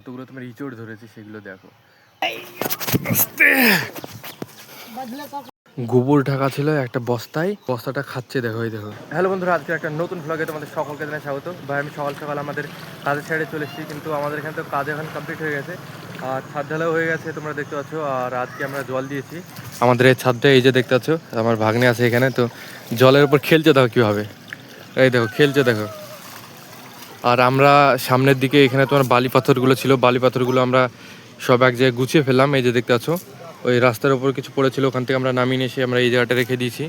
কতগুলো তোমার ইঁচড় ধরেছে সেগুলো দেখো। গোবর ঢাকা ছিল একটা বস্তায়, বস্তাটা খাচ্ছে দেখো, এই দেখো। হ্যালো বন্ধুরা, আজকে একটা নতুন ভ্লগে তোমাদের সকলকে জানাই স্বাগত। ভাই আমি সকাল সকাল আমাদের কাজের সাইডে চলে এসেছি, কিন্তু আমাদের এখানে তো কাজ এখন কমপ্লিট হয়ে গেছে আর ছাদ ঢালাও হয়ে গেছে, তোমরা দেখতে পাচ্ছ। আর আজকে আমরা জল দিয়েছি আমাদের এই ছাদটা, এই যে দেখতে পাচ্ছ আমার ভাগ্নে আছে এখানে, তো জলের উপর খেলছে দেখো কীভাবে, এই দেখো খেলছে দেখো। আর আমরা সামনের দিকে এখানে তোমার বালি পাথরগুলো ছিল, বালি পাথরগুলো আমরা সব এক জায়গায় গুছিয়ে ফেললাম, এই যে দেখতে পাচ্ছ। ওই রাস্তার উপর কিছু পড়েছিল, ওখান থেকে আমরা নামিয়ে এসে আমরা এই জায়গাটা রেখে দিয়েছি।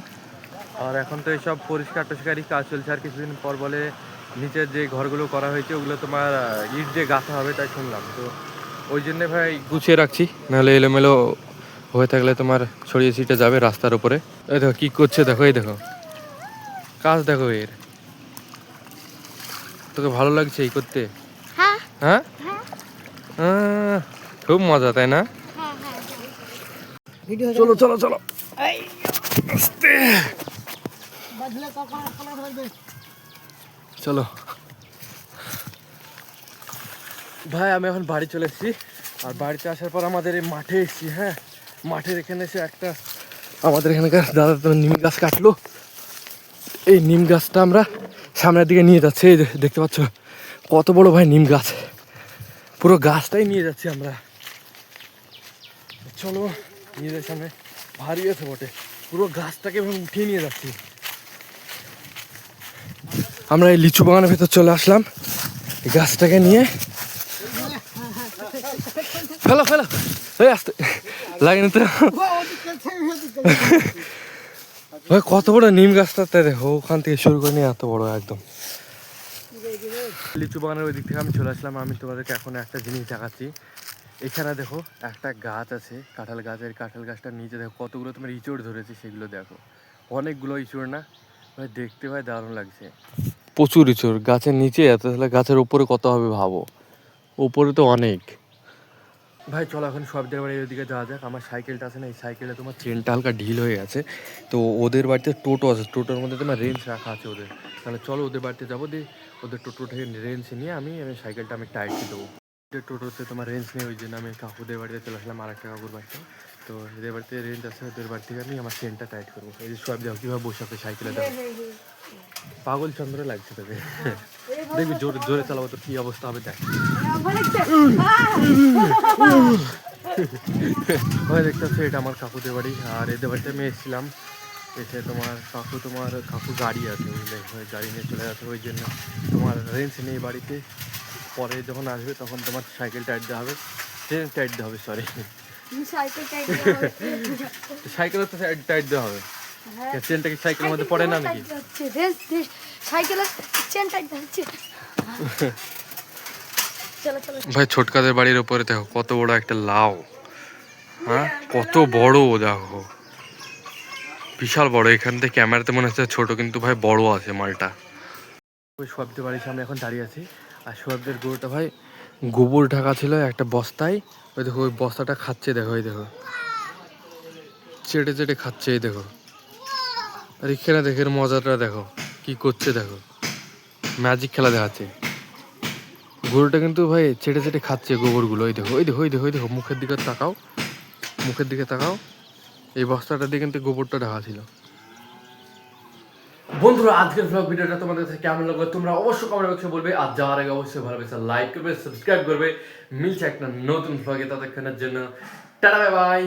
আর এখন তো এইসব পরিষ্কার টরিষ্কারই কাজ চলছে। আর কিছুদিন পর বলে নিচের যে ঘরগুলো করা হয়েছে ওগুলো তোমার ইট দিয়ে গাঁথা হবে, তাই শুনলাম। তো ওই জন্যে ভাই গুছিয়ে রাখছি, নাহলে এলোমেলো হয়ে থাকলে তোমার ছড়িয়ে ছিটে যাবে রাস্তার উপরে। এই দেখো কী করছে দেখো, এই দেখো কাজ দেখো এর। তোকে ভালো লাগছে এই করতে? হ্যাঁ হ্যাঁ, খুব মজা তাই না? চলো চলো চলো, চলো ভাই। আমি এখন বাড়ি চলে এসেছি, আর বাড়িতে আসার পর আমাদের এই মাঠে এসেছি। হ্যাঁ, মাঠের এখানে এসে একটা আমাদের এখানকার দাদা তো নিম গাছ কাটলো। এই নিম গাছটা আমরা সামনের দিকে নিয়ে যাচ্ছি, এই দেখতে পাচ্ছ কত বড় ভাই নিম গাছ, পুরো গাছটাই নিয়ে যাচ্ছি আমরা। চলো নিয়ে যাই, সামনে ভারী আছে বটে, পুরো গাছটাকে উঠিয়ে নিয়ে যাচ্ছি। আমরা এই লিচু বাগানের ভেতর চলে আসলাম, এই গাছটাকে নিয়ে। ফেলো ফেলো, এই আসতে লাগেনি তো ভাই। কত বড় নিম গাছটা দেখো, ওখান থেকে শুরু করে নিয়ে এত বড় একদম। লিচু বাগানের ওই দিক থেকে আমি চলে আসলাম। আমি তোমাদেরকে এখন একটা জিনিস দেখাচ্ছি। এখানে দেখো একটা গাছ আছে, কাঁঠাল গাছের, কাঁঠাল গাছটার নিচে দেখো কতগুলো তোমার ইঁচড় ধরেছে, সেগুলো দেখো। অনেকগুলো ইঁচড় না ভাই, দেখতে ভাই দারুণ লাগছে। প্রচুর ইঁচড় গাছের নিচে, এত তাহলে গাছের উপরে কত হবে ভাবো, উপরে তো অনেক। ভাই চলো এখন সবদের বাড়ির ওইদিকে যাওয়া যাক। আমার সাইকেলটা আছে না, এই সাইকেলে তোমার চেনটা হালকা ঢিল হয়ে গেছে, তো ওদের বাড়িতে টোটো আছে, টোটোর মধ্যে তোমার রেঞ্জ রাখা আছে ওদের। তাহলে চলো ওদের বাড়িতে যাবো, দিয়ে ওদের টোটো থেকে রেঞ্জ নিয়ে আমি সাইকেলটা আমি টাইট দেবো। টোটোতে তোমার রেঞ্জ নেই, ওই জন্য আমি কাকুদের বাড়িতে চলে আসলাম, আর একটা কাকুর বাড়িতে। তো এদের বাড়িতে রেঞ্জ আছে, ওদের বাড়ি থেকে আমি আমার চেনটা টাইট করবো। এই যে সব দেখো কীভাবে বসে আছে সাইকেলে, দেখো পাগল চন্দ্র লাগছে তোকে। দেখবি জোরে জোরে চালাবো তো কী অবস্থা হবে দেখ। ওই দেখতে পাচ্ছি এটা আমার কাকুদের বাড়ি, আর এদের বাড়িতে আমি এসেছিলাম। এসে তোমার কাকু গাড়ি আছে বুঝলে, গাড়ি নিয়ে চলে যাচ্ছে, ওই জন্য তোমার রেঞ্জ নেই বাড়িতে। পরে যখন আসবে তখন তোমার সাইকেল টাইট দেওয়া হবে, ট্রেন টাইট দেওয়া হবে, সরি সাইকেলও তো টাইট দেওয়া হবে। চেনটা কি সাইকেলের মধ্যে পড়ে না নাকি? ভাই ছোটকাদের বাড়ির ওপরে দেখো কত বড় একটা লাউ, হ্যাঁ কত বড় দেখো, বিশাল বড়। এখান থেকে ক্যামেরাতে মনে হচ্ছে ছোট, কিন্তু ভাই বড় আছে মালটা। ওই সোহাবদের বাড়ির সামনে এখন দাঁড়িয়ে আছি, আর সোহাবদের গরুটা ভাই গোবর ঢাকা ছিল একটা বস্তায়, ওই দেখো ওই বস্তাটা খাচ্ছে দেখো, এই দেখো চেটে চেটে খাচ্ছে, এই দেখো। আর এখানে দেখে মজাটা দেখো কি করছে, দেখো ম্যাজিক খেলা দেখাচ্ছে। গরুটা কিন্তু ভাই চেটে চেটে খাচ্ছে গোবরগুলো, ওই দেখো ওই দেখো ওই দেখো ওই দেখো, মুখের দিকে তাকাও, মুখের দিকে তাকাও। এই বস্তাটা দিয়ে কিন্তু গোবরটা ঢাকা ছিল। বন্ধুরা আজকের ব্লগ ভিডিওটা তোমাদের কাছে কেমন লাগবে তোমরা অবশ্যই কমেন্ট বক্সে বলবে, আর যাওয়ার আগে অবশ্যই ভালো বেশি লাইক করবে, সাবস্ক্রাইব করবে। মিলছে একটা নতুন ব্লগে, ততক্ষণের জন্য টাটা বাই বাই।